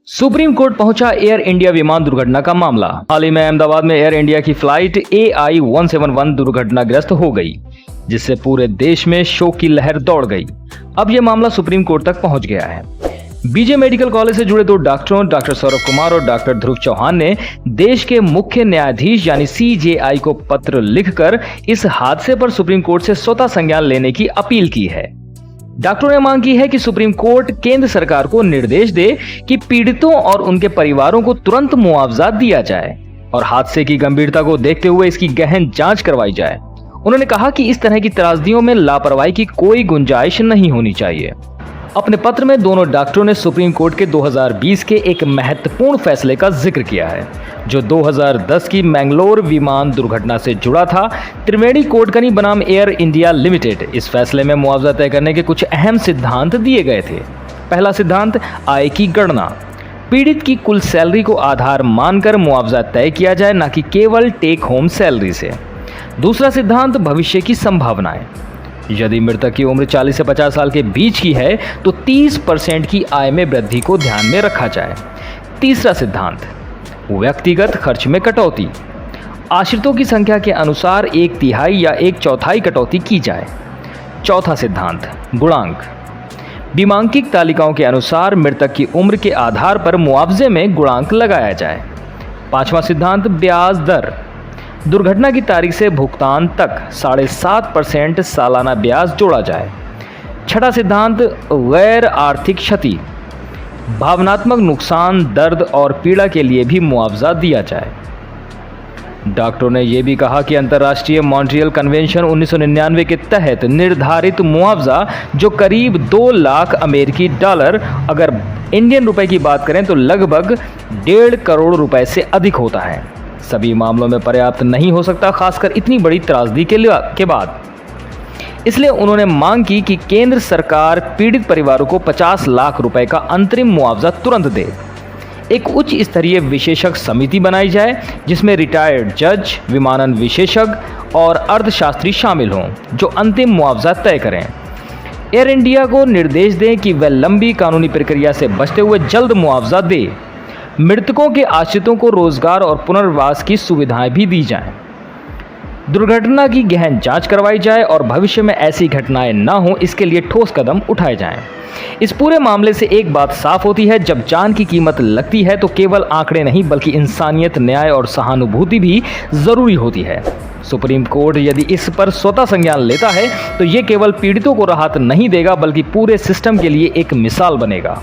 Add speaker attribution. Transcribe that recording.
Speaker 1: Supreme court पहुंचा air India विमान दुर्घटना का मामला। हाल ही में अहमदाबाद में एयर इंडिया की फ्लाइट AI 171 दुर्घटनाग्रस्त हो गई, जिससे पूरे देश में शोक की लहर दौड़ गई। अब यह मामला सुप्रीम कोर्ट तक पहुंच गया है। बीजे मेडिकल कॉलेज से जुड़े दो डॉक्टरों डॉक्टर सौरभ कुमार और डॉक्टर ध्रुव चौहान ने देश के मुख्य न्यायाधीश यानी CJI को पत्र लिखकर इस हादसे पर सुप्रीम कोर्ट से स्वतः संज्ञान लेने की अपील की है। डॉक्टरों ने मांग की है कि सुप्रीम कोर्ट केंद्र सरकार को निर्देश दे कि पीड़ितों और उनके परिवारों को तुरंत मुआवजा दिया जाए और हादसे की गंभीरता को देखते हुए इसकी गहन जांच करवाई जाए। उन्होंने कहा कि इस तरह की त्रासदियों में लापरवाही की कोई गुंजाइश नहीं होनी चाहिए। अपने पत्र में दोनों डॉक्टरों ने सुप्रीम कोर्ट के 2020 के एक महत्वपूर्ण फैसले का जिक्र किया है, जो 2010 की मैंगलोर विमान दुर्घटना से जुड़ा था। त्रिवेणी कोटकनी बनाम एयर इंडिया लिमिटेड, इस फैसले में मुआवजा तय करने के कुछ अहम सिद्धांत दिए गए थे। पहला सिद्धांत, आय की गणना। पीड़ित की कुल सैलरी को आधार मानकर मुआवजा तय किया जाए, न कि केवल टेक होम सैलरी से। दूसरा सिद्धांत, भविष्य की संभावनाएं। यदि मृतक की उम्र 40 से 50 साल के बीच की है तो 30% की आय में वृद्धि को ध्यान में रखा जाए। तीसरा सिद्धांत, व्यक्तिगत खर्च में कटौती। आश्रितों की संख्या के अनुसार 1/3 या 1/4 कटौती की जाए। चौथा सिद्धांत, गुणांक। बीमांकित तालिकाओं के अनुसार मृतक की उम्र के आधार पर मुआवजे में गुणांक लगाया जाए। पांचवा सिद्धांत, ब्याज दर। दुर्घटना की तारीख से भुगतान तक 7.5% सालाना ब्याज जोड़ा जाए। छठा सिद्धांत, गैर आर्थिक क्षति। भावनात्मक नुकसान, दर्द और पीड़ा के लिए भी मुआवजा दिया जाए। डॉक्टरों ने यह भी कहा कि अंतर्राष्ट्रीय मॉन्ट्रियल कन्वेंशन 1999 के तहत निर्धारित मुआवजा, जो करीब 2 लाख अमेरिकी डॉलर, अगर इंडियन रुपए की बात करें तो लगभग 1.5 करोड़ रुपए से अधिक होता है, सभी मामलों में पर्याप्त नहीं हो सकता, खासकर इतनी बड़ी त्रासदी के बाद। इसलिए उन्होंने मांग की कि केंद्र सरकार पीड़ित परिवारों को 50 लाख रुपए का अंतरिम मुआवजा तुरंत दे। एक उच्च स्तरीय विशेषज्ञ समिति बनाई जाए, जिसमें रिटायर्ड जज, विमानन विशेषज्ञ और अर्थशास्त्री शामिल हों, जो अंतिम मुआवजा तय करें। एयर इंडिया को निर्देश दें कि वह लंबी कानूनी प्रक्रिया से बचते हुए जल्द मुआवजा दे। मृतकों के आश्रितों को रोजगार और पुनर्वास की सुविधाएं भी दी जाएं। दुर्घटना की गहन जांच करवाई जाए और भविष्य में ऐसी घटनाएं न हो, इसके लिए ठोस कदम उठाए जाएं। इस पूरे मामले से एक बात साफ होती है, जब जान की कीमत लगती है तो केवल आंकड़े नहीं बल्कि इंसानियत, न्याय और सहानुभूति भी जरूरी होती है। सुप्रीम कोर्ट यदि इस पर स्वतः संज्ञान लेता है तो ये केवल पीड़ितों को राहत नहीं देगा बल्कि पूरे सिस्टम के लिए एक मिसाल बनेगा।